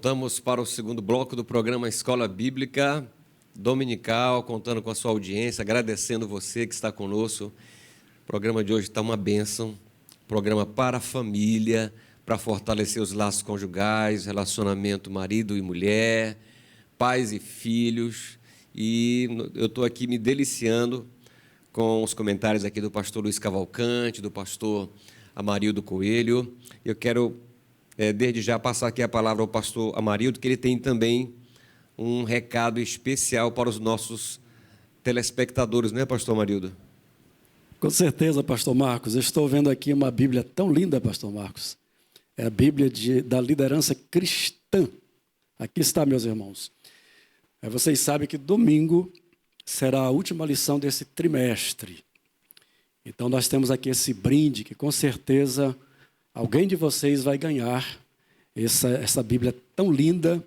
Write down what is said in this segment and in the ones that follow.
Voltamos para o segundo bloco do programa Escola Bíblica Dominical, contando com a sua audiência, agradecendo você que está conosco. O programa de hoje está uma bênção, programa para a família, para fortalecer os laços conjugais, relacionamento marido e mulher, pais e filhos. E eu estou aqui me deliciando com os comentários aqui do pastor Luiz Cavalcante, do pastor Amarildo Coelho. Eu quero, desde já, passar aqui a palavra ao pastor Amarildo, que ele tem também um recado especial para os nossos telespectadores, não é, pastor Amarildo? Com certeza, pastor Marcos. Eu estou vendo aqui uma Bíblia tão linda, pastor Marcos. É a Bíblia da liderança cristã. Aqui está, meus irmãos. Vocês sabem que domingo será a última lição desse trimestre. Então, nós temos aqui esse brinde que, com certeza, alguém de vocês vai ganhar essa Bíblia tão linda,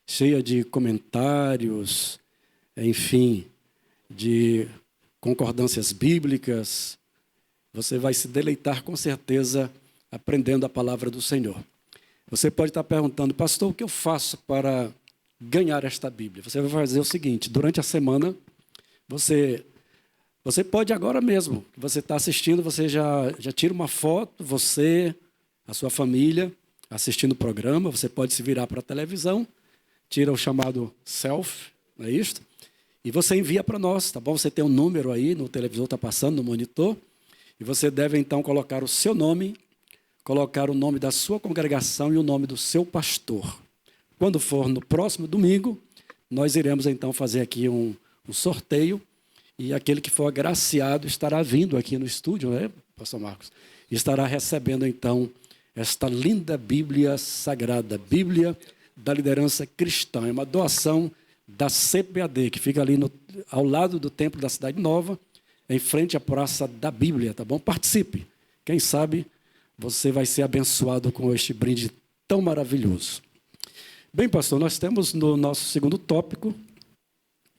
cheia de comentários, enfim, de concordâncias bíblicas. Você vai se deleitar, com certeza, aprendendo a palavra do Senhor. Você pode estar perguntando, pastor, o que eu faço para ganhar esta Bíblia? Você vai fazer o seguinte: durante a semana, você pode agora mesmo, que você está assistindo, você já tira uma foto, você, a sua família, assistindo o programa, você pode se virar para a televisão, tira o chamado selfie, não é isso? E você envia para nós, tá bom? Você tem um número aí, no televisor está passando, no monitor, e você deve então colocar o seu nome, colocar o nome da sua congregação e o nome do seu pastor. Quando for no próximo domingo, nós iremos então fazer aqui um sorteio, e aquele que for agraciado estará vindo aqui no estúdio, né, pastor Marcos? E estará recebendo então esta linda Bíblia Sagrada, Bíblia da Liderança Cristã. É uma doação da CPAD, que fica ali ao lado do Templo da Cidade Nova, em frente à Praça da Bíblia, tá bom? Participe. Quem sabe você vai ser abençoado com este brinde tão maravilhoso. Bem, pastor, nós temos no nosso segundo tópico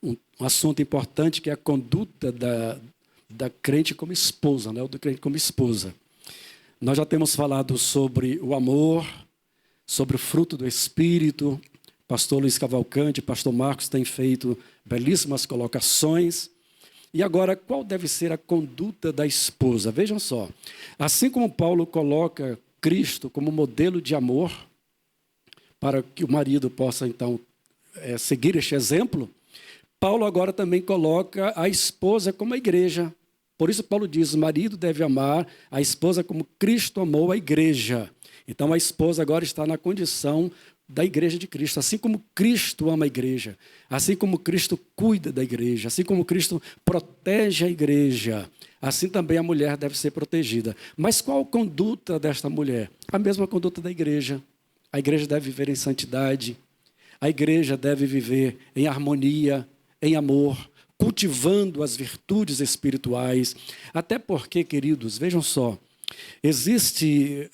um assunto importante, que é a conduta da crente como esposa, né? Do crente como esposa. Nós já temos falado sobre o amor, sobre o fruto do Espírito. Pastor Luiz Cavalcante, pastor Marcos têm feito belíssimas colocações. E agora, qual deve ser a conduta da esposa? Vejam só, assim como Paulo coloca Cristo como modelo de amor, para que o marido possa, então, seguir este exemplo, Paulo agora também coloca a esposa como a igreja. Por isso Paulo diz, o marido deve amar a esposa como Cristo amou a igreja. Então a esposa agora está na condição da igreja de Cristo, assim como Cristo ama a igreja, assim como Cristo cuida da igreja, assim como Cristo protege a igreja, assim também a mulher deve ser protegida. Mas qual a conduta desta mulher? A mesma conduta da igreja. A igreja deve viver em santidade, a igreja deve viver em harmonia, em amor, cultivando as virtudes espirituais. Até porque, queridos, vejam só, existe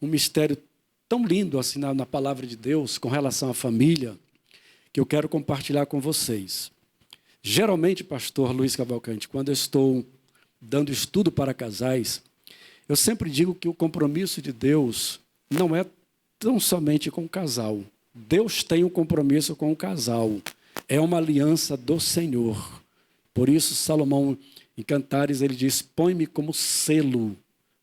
um mistério tão lindo assim na palavra de Deus com relação à família, que eu quero compartilhar com vocês. Geralmente, pastor Luiz Cavalcante, quando eu estou dando estudo para casais, eu sempre digo que o compromisso de Deus não é tão somente com o casal. Deus tem um compromisso com o casal. É uma aliança do Senhor. Por isso, Salomão, em Cantares, ele diz, põe-me como selo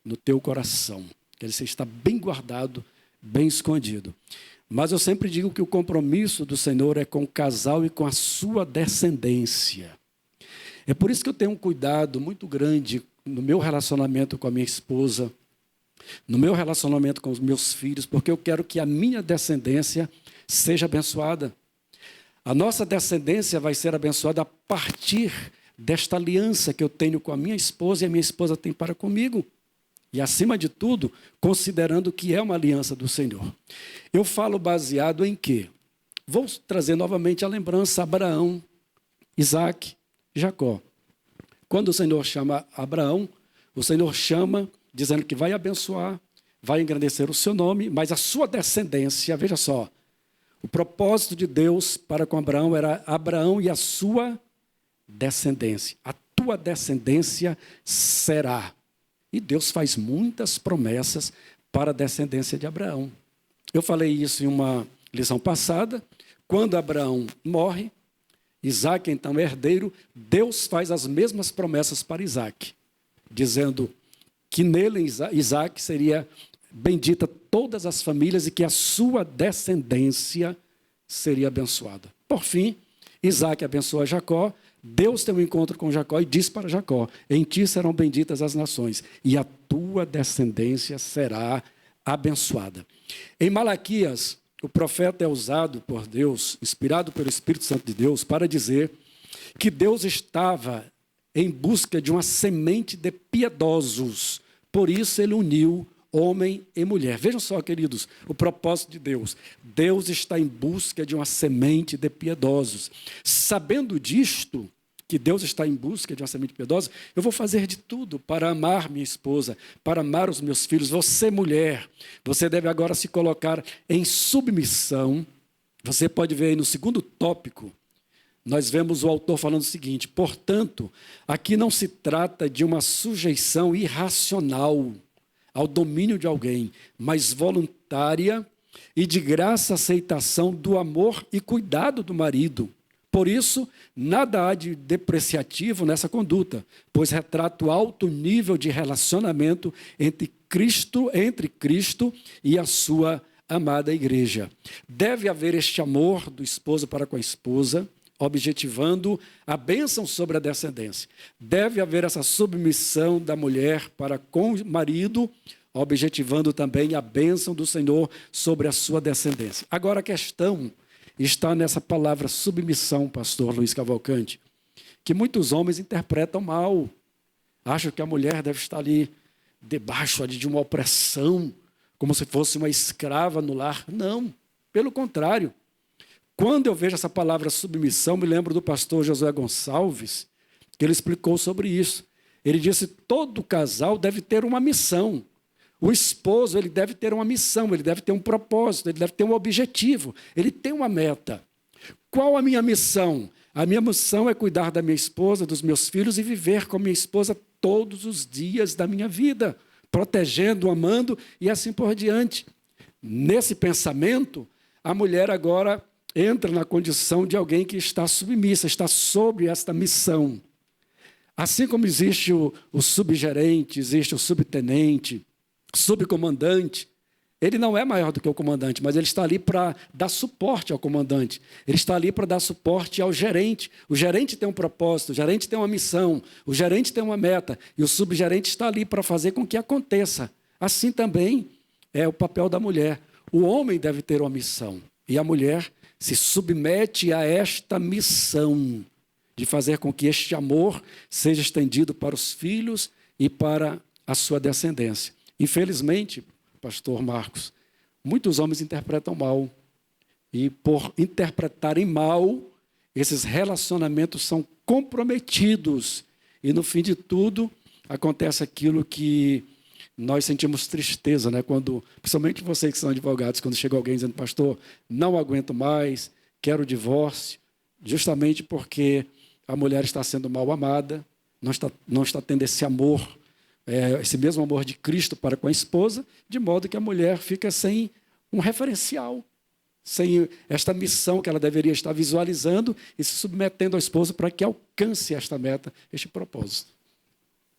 no teu coração. Que ele está bem guardado, bem escondido. Mas eu sempre digo que o compromisso do Senhor é com o casal e com a sua descendência. É por isso que eu tenho um cuidado muito grande no meu relacionamento com a minha esposa, no meu relacionamento com os meus filhos, porque eu quero que a minha descendência seja abençoada. A nossa descendência vai ser abençoada a partir desta aliança que eu tenho com a minha esposa e a minha esposa tem para comigo. E, acima de tudo, considerando que é uma aliança do Senhor. Eu falo baseado em quê? Vou trazer novamente a lembrança Abraão, Isaac, Jacó. Quando o Senhor chama Abraão, o Senhor chama dizendo que vai abençoar, vai engrandecer o seu nome, mas a sua descendência, veja só, o propósito de Deus para com Abraão era Abraão e a sua descendência. A tua descendência será. E Deus faz muitas promessas para a descendência de Abraão. Eu falei isso em uma lição passada, quando Abraão morre, Isaac então é herdeiro, Deus faz as mesmas promessas para Isaac, dizendo que nele, Isaac, seria bendita todas as famílias e que a sua descendência seria abençoada. Por fim, Isaac abençoa Jacó, Deus tem um encontro com Jacó e diz para Jacó: em ti serão benditas as nações e a tua descendência será abençoada. Em Malaquias, o profeta é usado por Deus, inspirado pelo Espírito Santo de Deus, para dizer que Deus estava em busca de uma semente de piedosos. Por isso ele uniu homem e mulher. Vejam só, queridos, o propósito de Deus. Deus está em busca de uma semente de piedosos. Sabendo disto, que Deus está em busca de uma semente piedosa, eu vou fazer de tudo para amar minha esposa, para amar os meus filhos. Você, mulher, você deve agora se colocar em submissão. Você pode ver aí no segundo tópico, nós vemos o autor falando o seguinte: portanto, aqui não se trata de uma sujeição irracional ao domínio de alguém, mas voluntária e de graça aceitação do amor e cuidado do marido. Por isso, nada há de depreciativo nessa conduta, pois retrata o alto nível de relacionamento entre Cristo e a sua amada igreja. Deve haver este amor do esposo para com a esposa, objetivando a bênção sobre a descendência. Deve haver essa submissão da mulher para com o marido, objetivando também a bênção do Senhor sobre a sua descendência. Agora a questão está nessa palavra submissão, pastor Luiz Cavalcante, que muitos homens interpretam mal. Acham que a mulher deve estar ali debaixo ali de uma opressão, como se fosse uma escrava no lar. Não, pelo contrário. Quando eu vejo essa palavra submissão, me lembro do pastor Josué Gonçalves, que ele explicou sobre isso. Ele disse: todo casal deve ter uma missão. O esposo, ele deve ter uma missão, ele deve ter um propósito, ele deve ter um objetivo, ele tem uma meta. Qual a minha missão? A minha missão é cuidar da minha esposa, dos meus filhos e viver com a minha esposa todos os dias da minha vida, protegendo, amando e assim por diante. Nesse pensamento, a mulher agora entra na condição de alguém que está submissa, está sob esta missão. Assim como existe o subgerente, existe o subtenente, subcomandante, ele não é maior do que o comandante, mas ele está ali para dar suporte ao comandante. Ele está ali para dar suporte ao gerente. O gerente tem um propósito, o gerente tem uma missão, o gerente tem uma meta, e o subgerente está ali para fazer com que aconteça. Assim também é o papel da mulher. O homem deve ter uma missão, e a mulher se submete a esta missão de fazer com que este amor seja estendido para os filhos e para a sua descendência. Infelizmente, pastor Marcos, muitos homens interpretam mal. E por interpretarem mal, esses relacionamentos são comprometidos. E no fim de tudo, acontece aquilo que nós sentimos tristeza, né? Quando, principalmente vocês que são advogados, quando chega alguém dizendo: pastor, não aguento mais, quero o divórcio, justamente porque a mulher está sendo mal amada, não está tendo esse amor, esse mesmo amor de Cristo para com a esposa, de modo que a mulher fica sem um referencial, sem esta missão que ela deveria estar visualizando e se submetendo ao esposo para que alcance esta meta, este propósito.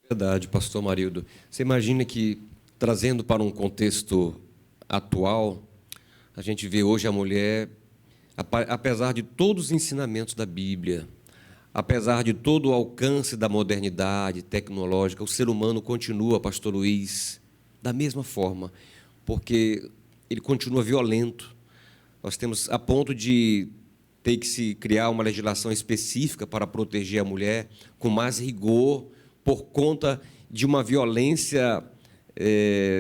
Verdade, pastor Marildo. Você imagina que, trazendo para um contexto atual, a gente vê hoje a mulher, apesar de todos os ensinamentos da Bíblia, apesar de todo o alcance da modernidade tecnológica, o ser humano continua, pastor Luiz, da mesma forma, porque ele continua violento. Nós temos a ponto de ter que se criar uma legislação específica para proteger a mulher com mais rigor, por conta de uma violência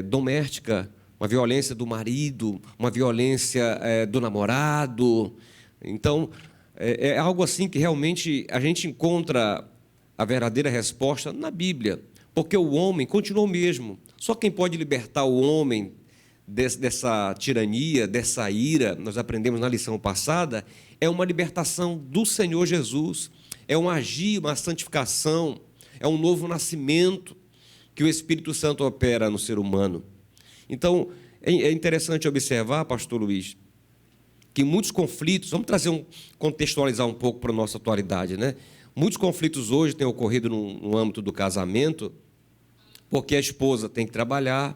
doméstica, uma violência do marido, uma violência do namorado. Então, é algo assim que realmente a gente encontra a verdadeira resposta na Bíblia, porque o homem continua o mesmo. Só quem pode libertar o homem dessa tirania, dessa ira, nós aprendemos na lição passada, é uma libertação do Senhor Jesus, é um agir, uma santificação, é um novo nascimento que o Espírito Santo opera no ser humano. Então, é interessante observar, pastor Luiz, que muitos conflitos, vamos contextualizar um pouco para a nossa atualidade, né? Muitos conflitos hoje têm ocorrido no âmbito do casamento, porque a esposa tem que trabalhar,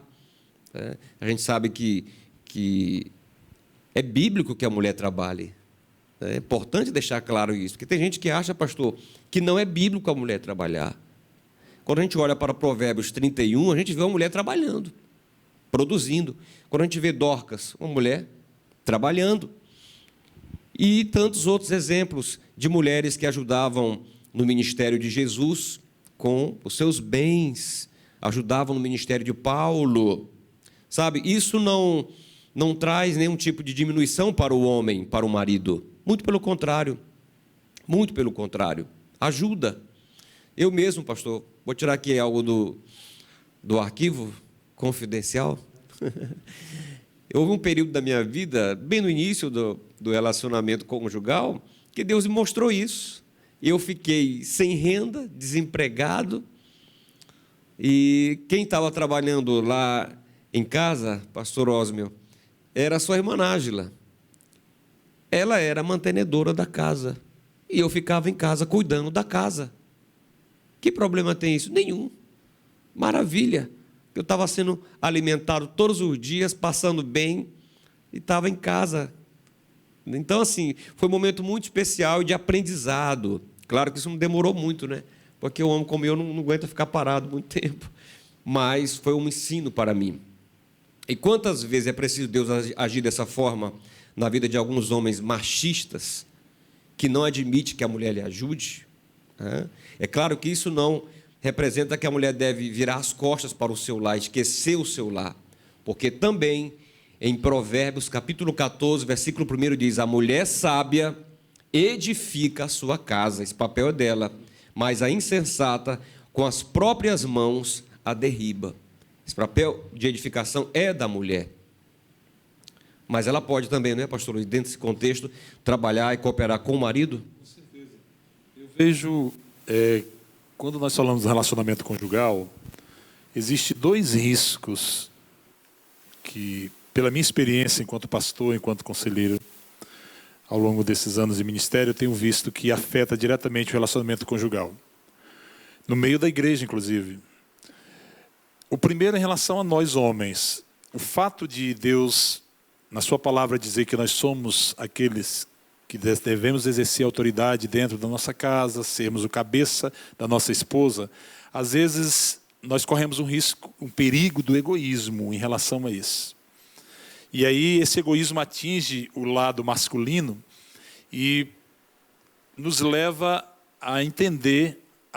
né? A gente sabe que é bíblico que a mulher trabalhe. É importante deixar claro isso, porque tem gente que acha, pastor, que não é bíblico a mulher trabalhar. Quando a gente olha para Provérbios 31, a gente vê uma mulher trabalhando, produzindo. Quando a gente vê Dorcas, uma mulher trabalhando. E tantos outros exemplos de mulheres que ajudavam no ministério de Jesus com os seus bens, ajudavam no ministério de Paulo. Sabe, isso não traz nenhum tipo de diminuição para o homem, para o marido. Muito pelo contrário. Muito pelo contrário. Ajuda. Eu mesmo, pastor, vou tirar aqui algo do arquivo confidencial. Houve um período da minha vida, bem no início do relacionamento conjugal, que Deus me mostrou isso. Eu fiquei sem renda, desempregado, e quem estava trabalhando lá em casa, pastor Osmio, era a sua irmã Nájila. Ela era a mantenedora da casa, e eu ficava em casa cuidando da casa. Que problema tem isso? Nenhum. Maravilha. Eu estava sendo alimentado todos os dias, passando bem, e estava em casa. Então, assim, foi um momento muito especial e de aprendizado. Claro que isso não demorou muito, né? Porque o homem como eu não aguenta ficar parado muito tempo. Mas foi um ensino para mim. E quantas vezes é preciso Deus agir dessa forma na vida de alguns homens machistas, que não admite que a mulher lhe ajude? É claro que isso não representa que a mulher deve virar as costas para o seu lar, esquecer o seu lar, porque também em Provérbios capítulo 14, versículo 1 diz: a mulher sábia edifica a sua casa, esse papel é dela, mas a insensata com as próprias mãos a derriba. Esse papel de edificação é da mulher, mas ela pode também, não é, pastor Luiz, dentro desse contexto, trabalhar e cooperar com o marido? Com certeza. Eu vejo, quando nós falamos do relacionamento conjugal, existem dois riscos que, pela minha experiência enquanto pastor, enquanto conselheiro, ao longo desses anos de ministério, eu tenho visto que afeta diretamente o relacionamento conjugal. No meio da igreja, inclusive. O primeiro é em relação a nós homens. O fato de Deus, na sua palavra, dizer que nós somos aqueles que devemos exercer autoridade dentro da nossa casa, sermos o cabeça da nossa esposa, às vezes nós corremos um risco, um perigo do egoísmo em relação a isso. E aí esse egoísmo atinge o lado masculino e nos leva a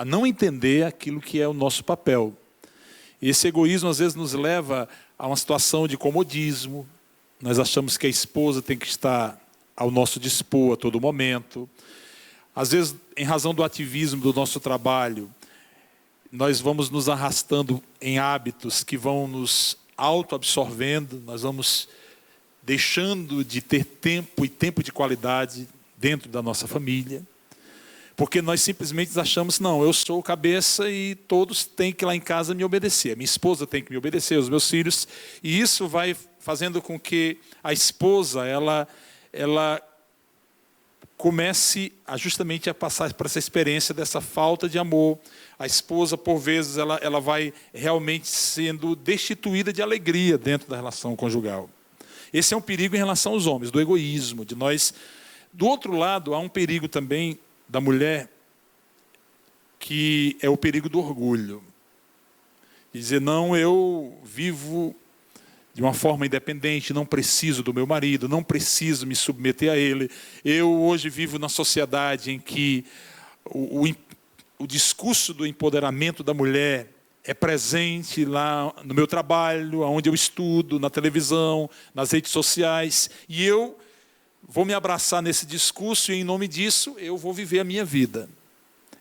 não entender aquilo que é o nosso papel. E esse egoísmo às vezes nos leva a uma situação de comodismo. Nós achamos que a esposa tem que estar ao nosso dispor a todo momento. Às vezes, em razão do ativismo do nosso trabalho, nós vamos nos arrastando em hábitos que vão nos autoabsorvendo, nós vamos deixando de ter tempo e tempo de qualidade dentro da nossa família, porque nós simplesmente achamos, não, eu sou o cabeça e todos têm que ir lá em casa me obedecer, a minha esposa tem que me obedecer, os meus filhos, e isso vai fazendo com que a esposa, ela comece justamente a passar por essa experiência dessa falta de amor. A esposa, por vezes, ela vai realmente sendo destituída de alegria dentro da relação conjugal. Esse é um perigo em relação aos homens, do egoísmo, de nós. Do outro lado, há um perigo também da mulher, que é o perigo do orgulho. De dizer, não, eu vivo de uma forma independente, não preciso do meu marido, não preciso me submeter a ele. Eu hoje vivo na sociedade em que o discurso do empoderamento da mulher é presente lá no meu trabalho, onde eu estudo, na televisão, nas redes sociais, e eu vou me abraçar nesse discurso e, em nome disso, eu vou viver a minha vida.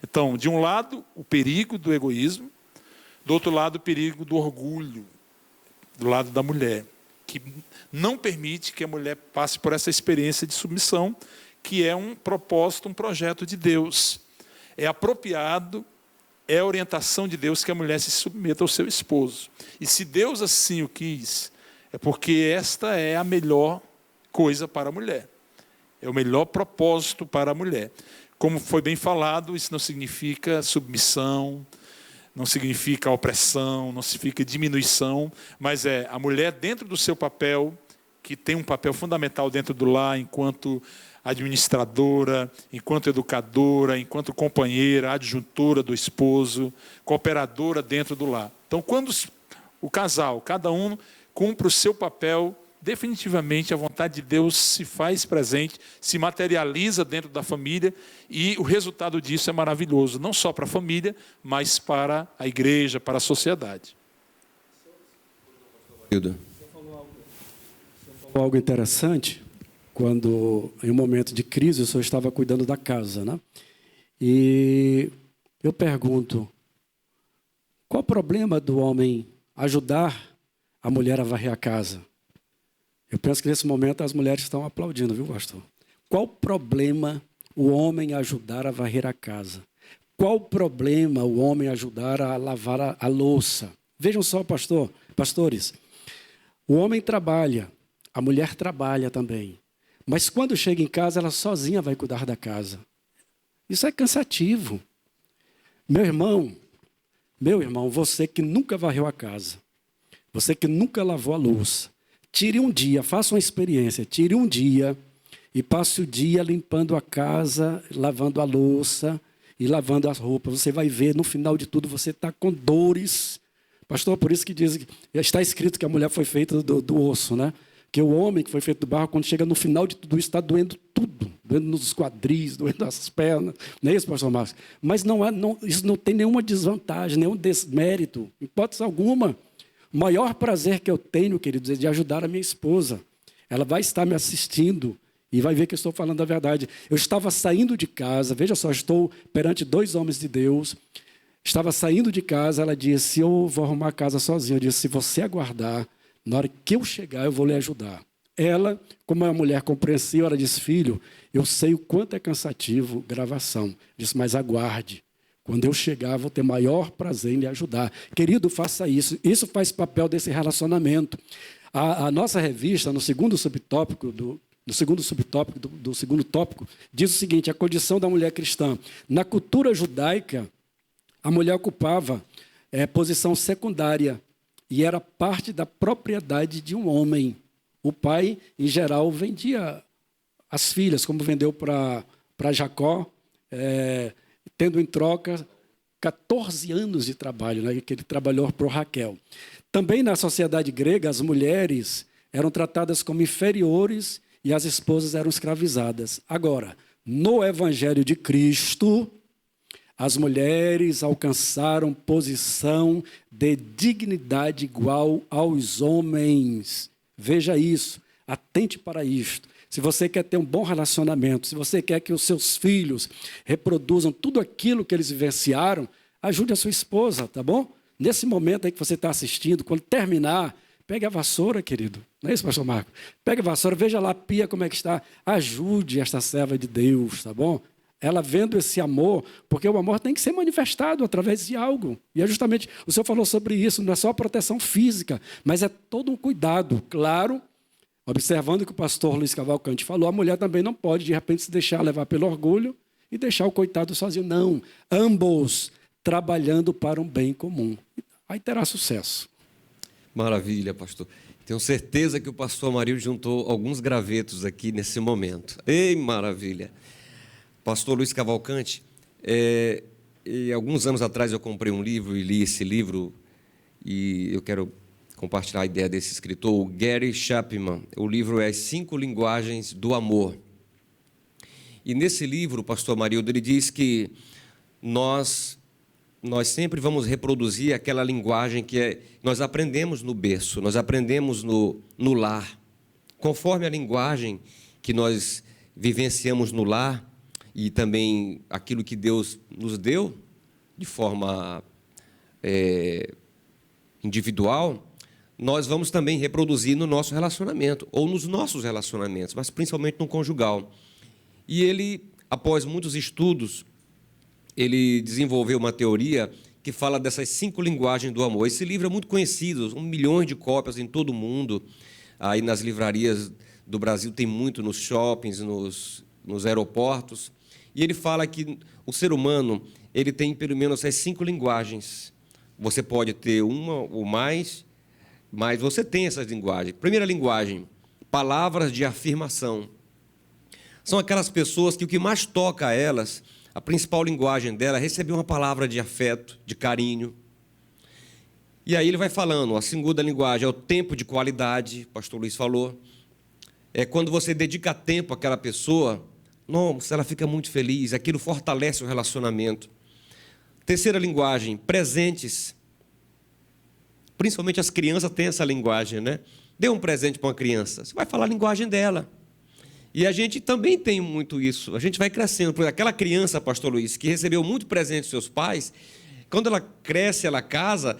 Então, de um lado, o perigo do egoísmo, do outro lado, o perigo do orgulho, do lado da mulher, que não permite que a mulher passe por essa experiência de submissão, que é um propósito, um projeto de Deus. É apropriado, é a orientação de Deus que a mulher se submeta ao seu esposo. E se Deus assim o quis, é porque esta é a melhor coisa para a mulher. é o melhor propósito para a mulher. Como foi bem falado, isso não significa submissão, não significa opressão, não significa diminuição, mas é a mulher dentro do seu papel, que tem um papel fundamental dentro do lar, enquanto administradora, enquanto educadora, enquanto companheira, adjuntora do esposo, cooperadora dentro do lar. Então, quando o casal, cada um cumpre o seu papel, definitivamente a vontade de Deus se faz presente, se materializa dentro da família, e o resultado disso é maravilhoso, não só para a família, mas para a igreja, para a sociedade. Algo interessante, quando em um momento de crise o senhor estava cuidando da casa, né? E eu pergunto, qual o problema do homem ajudar a mulher a varrer a casa? Eu penso que nesse momento as mulheres estão aplaudindo, viu, pastor? Qual o problema o homem ajudar a varrer a casa? Qual o problema o homem ajudar a lavar a louça? Vejam só, pastores, o homem trabalha, a mulher trabalha também. Mas quando chega em casa, ela sozinha vai cuidar da casa. Isso é cansativo. Meu irmão, você que nunca varreu a casa, você que nunca lavou a louça, tire um dia, faça uma experiência, tire um dia e passe o dia limpando a casa, lavando a louça e lavando as roupas. Você vai ver, no final de tudo, você está com dores. Pastor, por isso que diz, está escrito que a mulher foi feita do osso, né? Que o homem que foi feito do barro, quando chega no final de tudo isso, está doendo tudo. Doendo nos quadris, doendo nas pernas. Não é isso, pastor Marcos? Mas isso não tem nenhuma desvantagem, nenhum desmérito. Em hipótese alguma. O maior prazer que eu tenho, queridos, é de ajudar a minha esposa. Ela vai estar me assistindo e vai ver que eu estou falando a verdade. Eu estava saindo de casa, veja só, estou perante 2 homens de Deus. Estava saindo de casa, ela disse, eu vou arrumar a casa sozinha. Eu disse, se você aguardar, na hora que eu chegar, eu vou lhe ajudar. Ela, como é uma mulher compreensiva, ela disse, filho, eu sei o quanto é cansativo gravação. Eu disse, mas aguarde. Quando eu chegar, vou ter maior prazer em lhe ajudar. Querido, faça isso. Isso faz papel desse relacionamento. A nossa revista, no segundo subtópico do segundo tópico, diz o seguinte, a condição da mulher cristã. Na cultura judaica, a mulher ocupava posição secundária e era parte da propriedade de um homem. O pai, em geral, vendia as filhas, como vendeu para Jacó, tendo em troca 14 anos de trabalho, né, que ele trabalhou por Raquel. Também na sociedade grega, as mulheres eram tratadas como inferiores e as esposas eram escravizadas. Agora, no Evangelho de Cristo, as mulheres alcançaram posição de dignidade igual aos homens. Veja isso, atente para isto. Se você quer ter um bom relacionamento, se você quer que os seus filhos reproduzam tudo aquilo que eles vivenciaram, ajude a sua esposa, tá bom? Nesse momento aí que você está assistindo, quando terminar, pegue a vassoura, querido. Não é isso, pastor Marco? Pegue a vassoura, veja lá a pia como é que está. Ajude esta serva de Deus, tá bom? Ela vendo esse amor, porque o amor tem que ser manifestado através de algo. E é justamente, o senhor falou sobre isso, não é só a proteção física, mas é todo um cuidado. Claro, observando o que o pastor Luiz Cavalcante falou, a mulher também não pode, de repente, se deixar levar pelo orgulho e deixar o coitado sozinho. Não, ambos trabalhando para um bem comum. Aí terá sucesso. Maravilha, pastor. Tenho certeza que o pastor Amarildo juntou alguns gravetos aqui nesse momento. Ei, maravilha. Pastor Luiz Cavalcante, alguns anos atrás eu comprei um livro e li esse livro, e eu quero compartilhar a ideia desse escritor, o Gary Chapman. O livro é As 5 Linguagens do Amor. E nesse livro, o pastor Amarildo, ele diz que nós sempre vamos reproduzir aquela linguagem que nós aprendemos no berço, nós aprendemos no lar. Conforme a linguagem que nós vivenciamos no lar, e também aquilo que Deus nos deu de forma individual, nós vamos também reproduzir no nosso relacionamento, ou nos nossos relacionamentos, mas principalmente no conjugal. E ele, após muitos estudos, ele desenvolveu uma teoria que fala dessas 5 linguagens do amor. Esse livro é muito conhecido, 1 milhão de cópias em todo o mundo, aí nas livrarias do Brasil tem muito nos shoppings, nos aeroportos. E ele fala que o ser humano ele tem pelo menos as 5 linguagens. Você pode ter uma ou mais, mas você tem essas linguagens. Primeira linguagem, palavras de afirmação. São aquelas pessoas que o que mais toca a elas, a principal linguagem dela é receber uma palavra de afeto, de carinho. E aí ele vai falando, a segunda linguagem é o tempo de qualidade, o pastor Luiz falou. É quando você dedica tempo àquela pessoa, nossa, ela fica muito feliz, aquilo fortalece o relacionamento. Terceira linguagem, presentes. Principalmente as crianças têm essa linguagem, né? Dê um presente para uma criança, você vai falar a linguagem dela. E a gente também tem muito isso, a gente vai crescendo. Por exemplo, aquela criança, pastor Luiz, que recebeu muito presente dos seus pais, quando ela cresce, ela casa,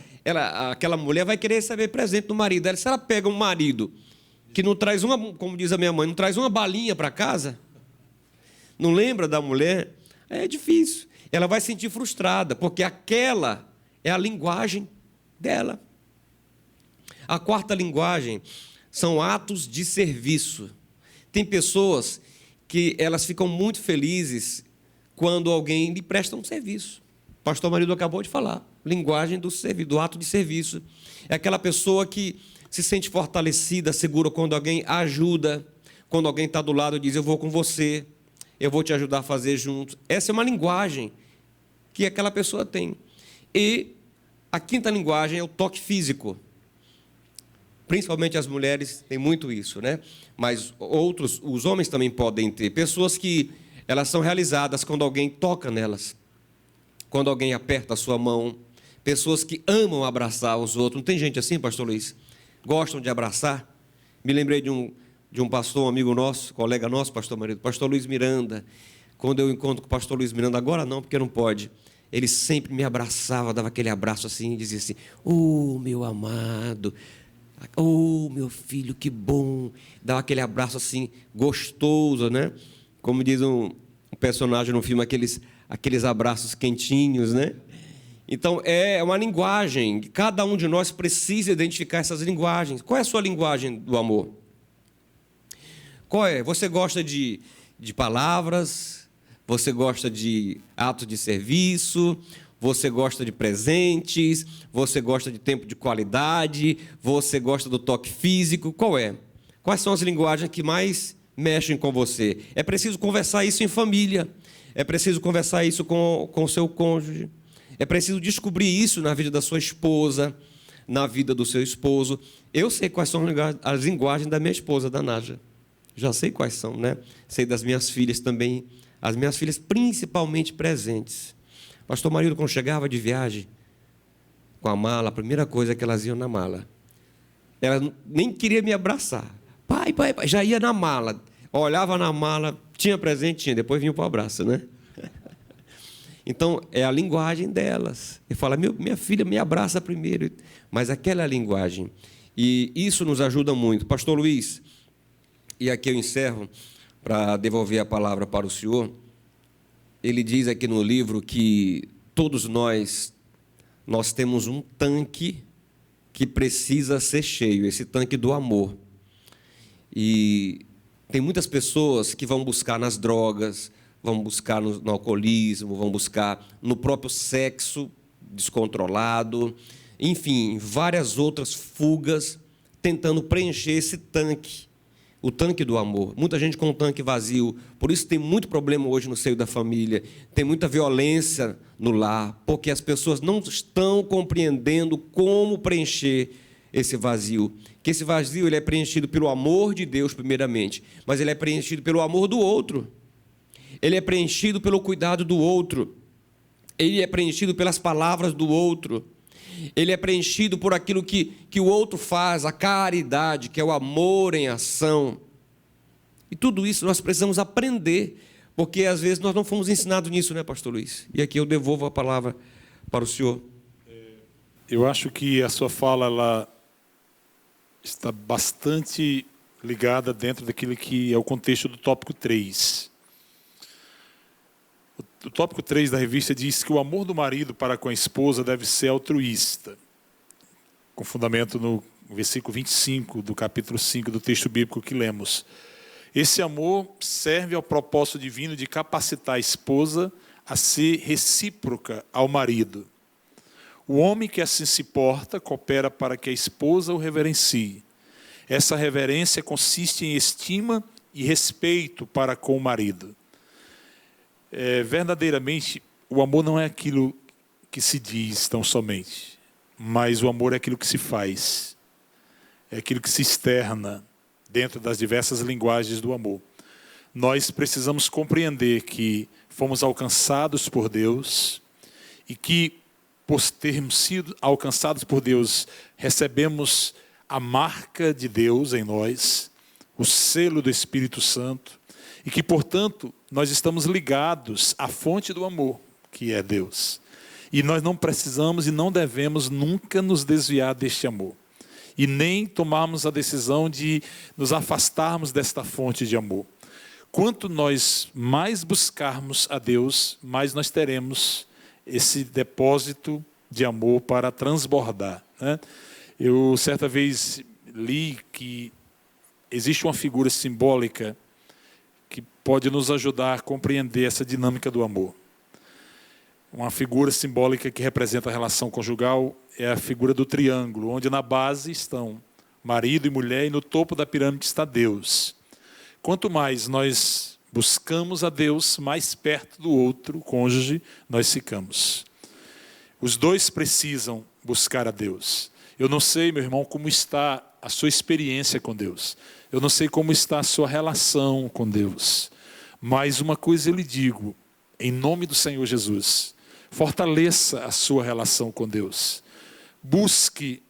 aquela mulher vai querer receber presente do marido. Se ela pega um marido que não traz uma, como diz a minha mãe, não traz uma balinha para casa, não lembra da mulher, é difícil. Ela vai se sentir frustrada, porque aquela é a linguagem dela. A quarta linguagem são atos de serviço. Tem pessoas que elas ficam muito felizes quando alguém lhe presta um serviço. O pastor Marido acabou de falar, linguagem do ato de serviço. É aquela pessoa que se sente fortalecida, segura quando alguém ajuda, quando alguém está do lado e diz, eu vou com você, eu vou te ajudar a fazer junto. Essa é uma linguagem que aquela pessoa tem. E a quinta linguagem é o toque físico. Principalmente as mulheres têm muito isso, né? Mas os homens também podem ter. Pessoas que elas são realizadas quando alguém toca nelas, quando alguém aperta a sua mão. Pessoas que amam abraçar os outros. Não tem gente assim, pastor Luiz? Gostam de abraçar? Me lembrei de um pastor, um amigo nosso, colega nosso, pastor Marido, pastor Luiz Miranda. Quando eu encontro com o pastor Luiz Miranda, agora não, porque não pode, ele sempre me abraçava, dava aquele abraço assim, e dizia assim, meu amado, meu filho, que bom, dava aquele abraço assim, gostoso, né? Como diz um personagem no filme, aqueles abraços quentinhos, né? Então, é uma linguagem, cada um de nós precisa identificar essas linguagens. Qual é a sua linguagem do amor? Qual é? Você gosta de palavras? Você gosta de atos de serviço? Você gosta de presentes? Você gosta de tempo de qualidade? Você gosta do toque físico? Qual é? Quais são as linguagens que mais mexem com você? É preciso conversar isso em família. É preciso conversar isso com o seu cônjuge. É preciso descobrir isso na vida da sua esposa, na vida do seu esposo. Eu sei quais são as linguagens da minha esposa, da Nádia. Já sei quais são, né? Sei das minhas filhas também. As minhas filhas principalmente presentes. Pastor Marido, quando chegava de viagem, com a mala, a primeira coisa que elas iam na mala. Elas nem queriam me abraçar. Pai, já ia na mala. Olhava na mala, tinha presente, tinha, depois vinha para o abraço, né? Então, é a linguagem delas. Ele fala, minha filha me abraça primeiro. Mas aquela é a linguagem. E isso nos ajuda muito. Pastor Luiz, e aqui eu encerro, para devolver a palavra para o senhor. Ele diz aqui no livro que todos nós temos um tanque que precisa ser cheio, esse tanque do amor. E tem muitas pessoas que vão buscar nas drogas, vão buscar no alcoolismo, vão buscar no próprio sexo descontrolado, enfim, várias outras fugas, tentando preencher esse tanque, o tanque do amor. Muita gente com o tanque vazio, por isso tem muito problema hoje no seio da família, tem muita violência no lar, porque as pessoas não estão compreendendo como preencher esse vazio. Que esse vazio ele é preenchido pelo amor de Deus, primeiramente, mas ele é preenchido pelo amor do outro. Ele é preenchido pelo cuidado do outro. Ele é preenchido pelas palavras do outro. Ele é preenchido por aquilo que o outro faz, a caridade, que é o amor em ação. E tudo isso nós precisamos aprender, porque às vezes nós não fomos ensinados nisso, né, pastor Luiz? E aqui eu devolvo a palavra para o senhor. Eu acho que a sua fala ela está bastante ligada dentro daquilo que é o contexto do tópico 3. O tópico 3 da revista diz que o amor do marido para com a esposa deve ser altruísta, com fundamento no o versículo 25 do capítulo 5 do texto bíblico que lemos. Esse amor serve ao propósito divino de capacitar a esposa a ser recíproca ao marido. O homem que assim se porta coopera para que a esposa o reverencie. Essa reverência consiste em estima e respeito para com o marido. Verdadeiramente, o amor não é aquilo que se diz tão somente, mas o amor é aquilo que se faz, é aquilo que se externa dentro das diversas linguagens do amor. Nós precisamos compreender que fomos alcançados por Deus e que, por termos sido alcançados por Deus, recebemos a marca de Deus em nós, o selo do Espírito Santo, e que, portanto, nós estamos ligados à fonte do amor, que é Deus. E nós não precisamos e não devemos nunca nos desviar deste amor. E nem tomarmos a decisão de nos afastarmos desta fonte de amor. Quanto nós mais buscarmos a Deus, mais nós teremos esse depósito de amor para transbordar, né? Eu, certa vez, li que existe uma figura simbólica que pode nos ajudar a compreender essa dinâmica do amor. Uma figura simbólica que representa a relação conjugal é a figura do triângulo, onde na base estão marido e mulher e no topo da pirâmide está Deus. Quanto mais nós buscamos a Deus, mais perto do outro cônjuge nós ficamos. Os dois precisam buscar a Deus. Eu não sei, meu irmão, como está a sua experiência com Deus. Eu não sei como está a sua relação com Deus. Mas uma coisa eu lhe digo, em nome do Senhor Jesus: fortaleça a sua relação com Deus. Busque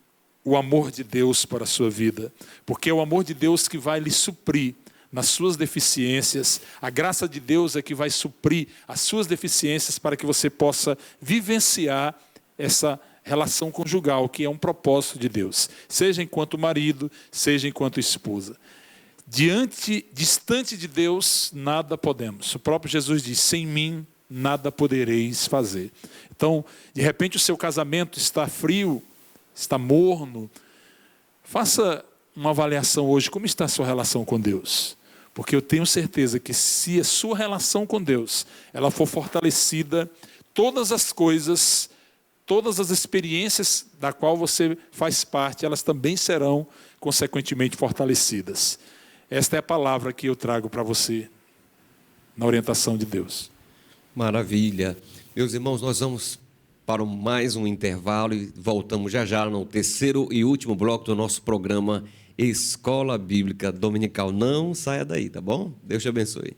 o amor de Deus para a sua vida, porque é o amor de Deus que vai lhe suprir nas suas deficiências. A graça de Deus é que vai suprir as suas deficiências para que você possa vivenciar essa relação conjugal, que é um propósito de Deus, seja enquanto marido, seja enquanto esposa. Distante de Deus, nada podemos. O próprio Jesus diz: sem mim, nada podereis fazer. Então, de repente o seu casamento está frio, está morno. Faça uma avaliação hoje, como está a sua relação com Deus? Porque eu tenho certeza que se a sua relação com Deus ela for fortalecida, todas as coisas, todas as experiências da qual você faz parte, elas também serão consequentemente fortalecidas. Esta é a palavra que eu trago para você na orientação de Deus. Maravilha. Meus irmãos, nós vamos para mais um intervalo e voltamos já já no terceiro e último bloco do nosso programa Escola Bíblica Dominical. Não saia daí, tá bom? Deus te abençoe.